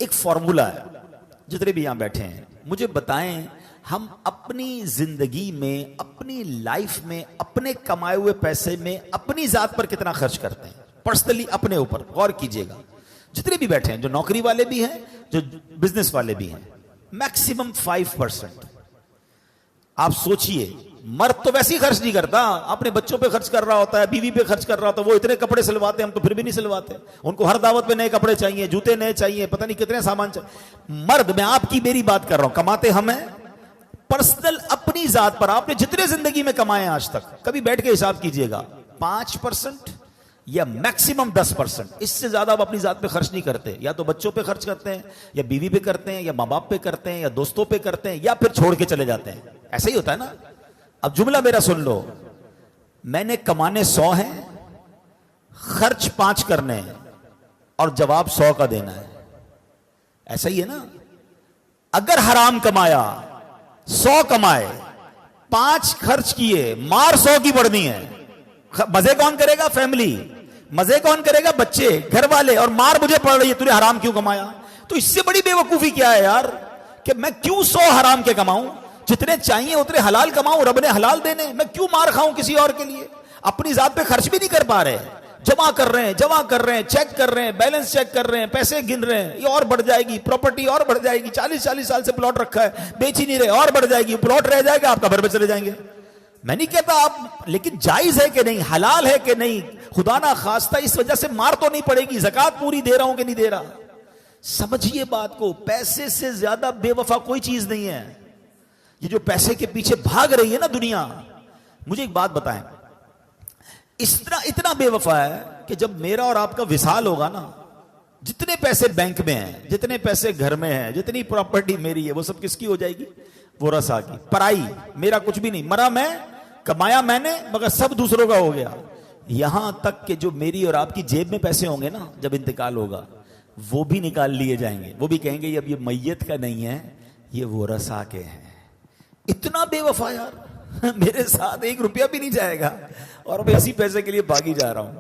ایک فارمولا ہے. جتنے بھی یہاں بیٹھے ہیں مجھے بتائیں, ہم اپنی زندگی میں, اپنی لائف میں, اپنے کمائے ہوئے پیسے میں اپنی ذات پر کتنا خرچ کرتے ہیں؟ پرسنلی اپنے اوپر غور کیجئے گا. جتنے بھی بیٹھے ہیں, جو نوکری والے بھی ہیں, جو بزنس والے بھی ہیں, میکسیمم 5%. آپ سوچئے, مرد تو ویسے ہی خرچ نہیں کرتا, اپنے بچوں پہ خرچ کر رہا ہوتا ہے, بیوی پہ خرچ کر رہا ہوتا ہے. وہ اتنے کپڑے سلواتے ہیں, ہم تو پھر بھی نہیں سلواتے. ان کو ہر دعوت پہ نئے کپڑے چاہیے, جوتے نئے چاہیے, پتہ نہیں کتنے سامان چاہیے. مرد, میں آپ کی میری بات کر رہا ہوں, کماتے ہم ہیں. پرسنل اپنی ذات پر آپ نے جتنے زندگی میں کمائے آج تک, کبھی بیٹھ کے حساب کیجئے گا, 5% یا میکسیمم 10%. اس سے زیادہ آپ اپنی ذات پہ خرچ نہیں کرتے. یا تو بچوں پہ خرچ کرتے ہیں, یا بیوی پہ کرتے ہیں, یا ماں باپ پہ کرتے ہیں, یا دوستوں پہ کرتے ہیں, یا پھر چھوڑ کے چلے جاتے ہیں. ایسا ہی ہوتا ہے نا. اب جملہ میرا سن لو, میں نے کمانے 100 ہیں, خرچ 5 کرنے ہیں, اور جواب 100 کا دینا ہے. ایسا ہی ہے نا. اگر حرام کمایا, 100 کمائے, 5 خرچ کیے, مار 100 کی پڑنی ہے. مزے کون کرے گا؟ فیملی. مزے کون کرے گا؟ بچے, گھر والے. اور مار مجھے پڑ رہی ہے, تو نے حرام کیوں کمایا؟ تو اس سے بڑی بے وقوفی کیا ہے یار, کہ میں کیوں 100 حرام کے کماؤں؟ جتنے چاہیے اتنے حلال کماؤں, رب نے حلال دینے. میں کیوں مار کھاؤں کسی اور کے لیے؟ اپنی ذات پہ خرچ بھی نہیں کر پا رہے, جمع کر رہے ہیں, چیک کر رہے ہیں, بیلنس چیک کر رہے ہیں, پیسے گن رہے ہیں. یہ اور بڑھ جائے گی, پراپرٹی اور بڑھ جائے گی. 40 سال سے پلاٹ رکھا ہے, بیچ ہی نہیں رہے, اور بڑھ جائے گی. پلاٹ رہ جائے گا, آپ قبر پہ چلے جائیں گے. میں نہیں کہتا آپ, لیکن جائز ہے کہ نہیں, حلال ہے کہ نہیں, خدا نہ خواستہ اس وجہ سے مار تو نہیں پڑے گی. زکوٰۃ پوری دے رہا ہوں کہ نہیں دے رہا. سمجھیے بات کو, پیسے سے زیادہ بے وفا کوئی چیز نہیں ہے. یہ جو پیسے کے پیچھے بھاگ رہی ہے نا دنیا, مجھے ایک بات بتائیں, اس طرح اتنا بے وفا ہے کہ جب میرا اور آپ کا وصال ہوگا نا, جتنے پیسے بینک میں ہیں, جتنے پیسے گھر میں ہیں, جتنی پراپرٹی میری ہے, وہ سب کس کی ہو جائے گی؟ ورثہ کی. پرائی, میرا کچھ بھی نہیں. مرا میں, کمایا میں نے, مگر سب دوسروں کا ہو گیا. یہاں تک کہ جو میری اور آپ کی جیب میں پیسے ہوں گے نا, جب انتقال ہوگا, وہ بھی نکال لیے جائیں گے. وہ بھی کہیں گے اب یہ میت کا نہیں ہے, یہ ورثہ کے ہیں. اتنا بے وفا یار, میرے ساتھ 1 روپیہ بھی نہیں جائے گا, اور میں اسی پیسے کے لیے بھاگی جا رہا ہوں.